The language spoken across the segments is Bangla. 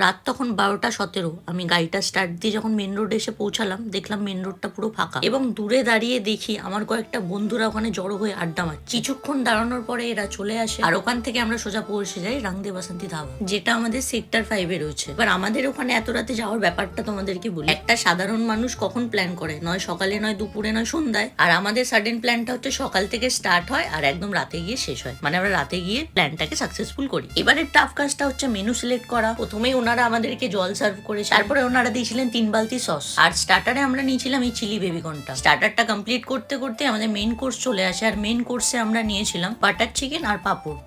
রাত তখন 12টা 17। আমি গাড়িটা স্টার্ট দিয়ে যখন মেন রোডে এসে পৌঁছালাম, দেখলাম মেন রোডটা পুরো ফাঁকা এবং দূরে দাঁড়িয়ে দেখি আমার কয়েকটা বন্ধুরা ওখানে জড়ো হয়ে আড্ডা মারছে। কিছুক্ষণ দাঁড়ানোর পরে এরা চলে আসে আর ওখান থেকে আমরা সোজা পৌঁছে যাই রাংদে বাসন্তী ধাবা, যেটা আমাদের সেক্টর 5-এ রয়েছে। এবার আমাদের ওখানে এত রাতে যাওয়ার ব্যাপারটা তোমাদেরকে বলি। একটা সাধারণ মানুষ কখন প্ল্যান করে, নয় সকালে নয় দুপুরে নয় সন্ধ্যায়। আর আমাদের সাডেন প্ল্যানটা হচ্ছে সকাল থেকে স্টার্ট হয় আর একদম রাতে গিয়ে শেষ হয়, মানে আমরা রাতে গিয়ে প্ল্যানটাকে সাকসেসফুল করি। এবারের টাফ কাজটা হচ্ছে মেনু সিলেক্ট করা। প্রথমেই ওনারা আমাদেরকে জল সার্ভ করে, তারপরে ওনারা দিয়েছিলেন 3 বালতি সস, আর স্টার্টারে আমরা নিয়েছিলাম এই চিলি বেবিকর্নটা। স্টার্টারটা কমপ্লিট করতে করতে আমাদের মেইন কোর্স চলে আসে, আর মেইন কোর্সে আমরা নিয়েছিলাম বাটার চিকেন আর পাপড়,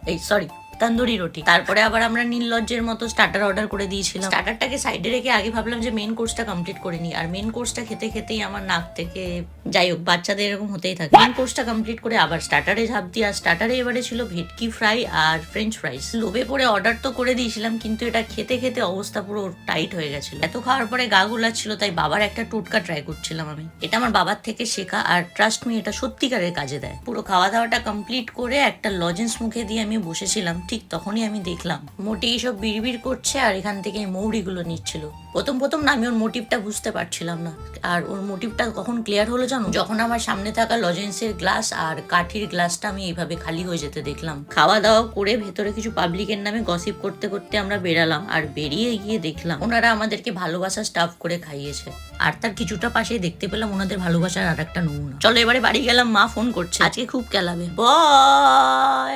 তন্দুরি রুটি। তারপরে আবার আমরা নীললজ্জের মতো স্টার্টার অর্ডার করে দিয়েছিলাম। স্টার্টারটাকে সাইডে রেখে আগে ভাবলাম যে মেন কোর্সটা কমপ্লিট করে নিই, আর মেন কোর্সটা খেতে খেতেই আমার নাক থেকে, যাই হোক বাচ্চাদের এরকম হতেই থাকে। মেন কোর্সটা কমপ্লিট করে আবার স্টার্টারে ঝাঁপ দিই, আর স্টার্টারে এবারে ছিল ভেটকি ফ্রাই আর ফ্রেঞ্চ ফ্রাইস। লোভে পরে অর্ডার তো করে দিয়েছিলাম, কিন্তু এটা খেতে খেতে অবস্থা পুরো টাইট হয়ে গেছিল। এত খাওয়ার পরে গা গুলাচ্ছিল, তাই বাবার একটা টোটকা ট্রাই করছিলাম আমি। এটা আমার বাবার থেকে শেখা, আর ট্রাস্ট মি এটা সত্যিকারের কাজে দেয়। পুরো খাওয়া দাওয়াটা কমপ্লিট করে একটা লজেন্স মুখে দিয়ে আমি বসেছিলাম, ঠিক তখনই আমি দেখলাম মোটি এইসব বিড়বিড় করছে আর এখান থেকে মৌরিগুলো নিচ্ছিল। প্রথম না আমি ওর মোটিভটা বুঝতে পারছিলাম না, আর ওর মোটিভটা কখন ক্লিয়ার হলো জানো, যখন আমার সামনে থাকা লজেন্সের গ্লাস আর কাঠির গ্লাসটা আমি এইভাবে খালি হয়ে যেতে দেখলাম। খাওয়া দাওয়া করে ভেতরে কিছু পাবলিকের নামে গসিপ করতে করতে আমরা বেরালাম, আর বেরিয়ে গিয়ে দেখলাম ওনারা আমাদেরকে ভালোবাসা স্টাফ করে খাইয়েছে। আর তার কিছুটা পাশেই দেখতে পেলাম ওনাদের ভালোবাসার আর একটা নমুনা। চলো এবারে বাড়ি গেলাম, মা ফোন করছে, আজকে খুব কেলাবে। বাই।